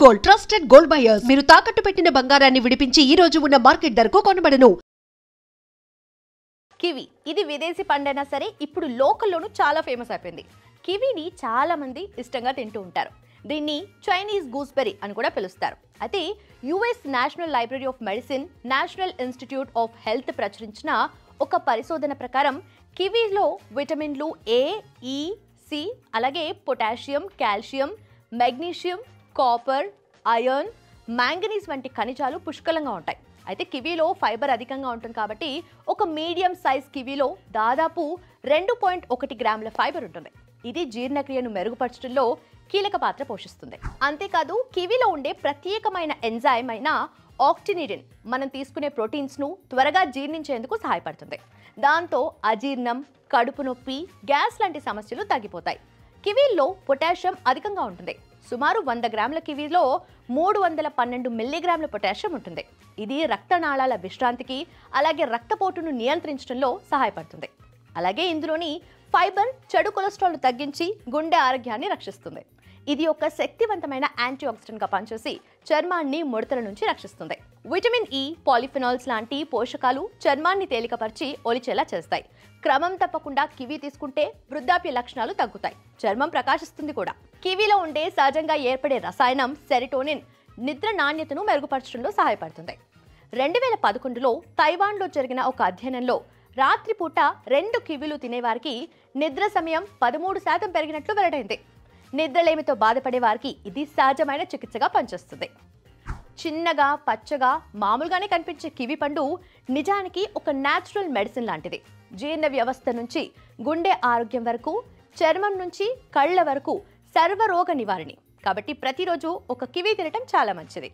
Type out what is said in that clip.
Gold trusted gold buyers మీరు తాకట్టు పెట్టిన బంగారాన్ని విడిపించి ఈ రోజు ఉన్న మార్కెట్ ధరకు కొనబడను. కివి ఇది విదేశీ పండైనా సరే ఇప్పుడు లోకల్లోనూ చాలా ఫేమస్ అయిపోయింది. కివీని చాలా మంది ఇష్టంగా తింటూ ఉంటారు. దీన్ని చైనీస్ గూస్బెర్రీ అని కూడా పిలుస్తారు. అయితే US national library of medicine, national institute of health ప్రచురించిన ఒక పరిశోధన ప్రకారం కివీలో విటమిన్లు ఏ, ఈ, సి, అలాగే potassium, calcium, magnesium, copper, iron, manganese వంటి ఖనిజాలు పుష్కలంగా ఉంటాయి. అయితే కివీలో ఫైబర్ అధికంగా ఉంటుంది కాబట్టి ఒక మీడియం సైజ్ కివీలో దాదాపు 2.1 గ్రాముల ఫైబర్ ఉంటుంది. ఇది జీర్ణక్రియను మెరుగుపరచడంలో కీలక పాత్ర పోషిస్తుంది. అంతేకాదు కివీలో ఉండే ప్రత్యేకమైన ఎంజైమ్ అయిన ఆక్టినిడిన్ మనం తీసుకునే ప్రోటీన్స్ను త్వరగా జీర్ణించేందుకు సహాయపడుతుంది. దాంతో అజీర్ణం, కడుపు నొప్పి, గ్యాస్ లాంటి సమస్యలు తగ్గిపోతాయి. కివీల్లో పొటాషియం అధికంగా ఉంటుంది. సుమారు 100 గ్రాముల కివీలో 312 మిల్లీగ్రాముల పొటాషియం ఉంటుంది. ఇది రక్తనాళాల విశ్రాంతికి, అలాగే రక్తపోటును నియంత్రించడంలో సహాయపడుతుంది. అలాగే ఇందులోని ఫైబర్ చెడు కొలెస్ట్రాల్ను తగ్గించి గుండె ఆరోగ్యాన్ని రక్షిస్తుంది. ఇది ఒక శక్తివంతమైన యాంటీ ఆక్సిడెంట్గా పనిచేసి చర్మాన్ని ముడతల నుంచి రక్షిస్తుంది. విటమిన్ ఇ, పాలిఫినాల్స్ లాంటి పోషకాలు చర్మాన్ని తేలికపరిచి ఒలిచేలా చేస్తాయి. క్రమం తప్పకుండా కివీ తీసుకుంటే వృద్ధాప్య లక్షణాలు తగ్గుతాయి, చర్మం ప్రకాశిస్తుంది కూడా. కివీలో ఉండే సహజంగా ఏర్పడే రసాయనం సెరటోనిన్ నిద్ర నాణ్యతను మెరుగుపరచడంలో సహాయపడుతుంది. 2011లో తైవాన్లో జరిగిన ఒక అధ్యయనంలో రాత్రిపూట 2 కివీలు తినేవారికి నిద్ర సమయం 13% పెరిగినట్లు వెల్లడైంది. నిద్రలేమితో బాధపడే వారికి ఇది సహజమైన చికిత్సగా పనిచేస్తుంది. చిన్నగా, పచ్చగా, మామూలుగానే కనిపించే కివి పండు నిజానికి ఒక న్యాచురల్ మెడిసిన్ లాంటిది. జీర్ణ వ్యవస్థ నుంచి గుండె ఆరోగ్యం వరకు, చర్మం నుంచి కళ్ళ వరకు సర్వరోగ నివారణి. కాబట్టి ప్రతిరోజు ఒక కివి తినటం చాలా మంచిది.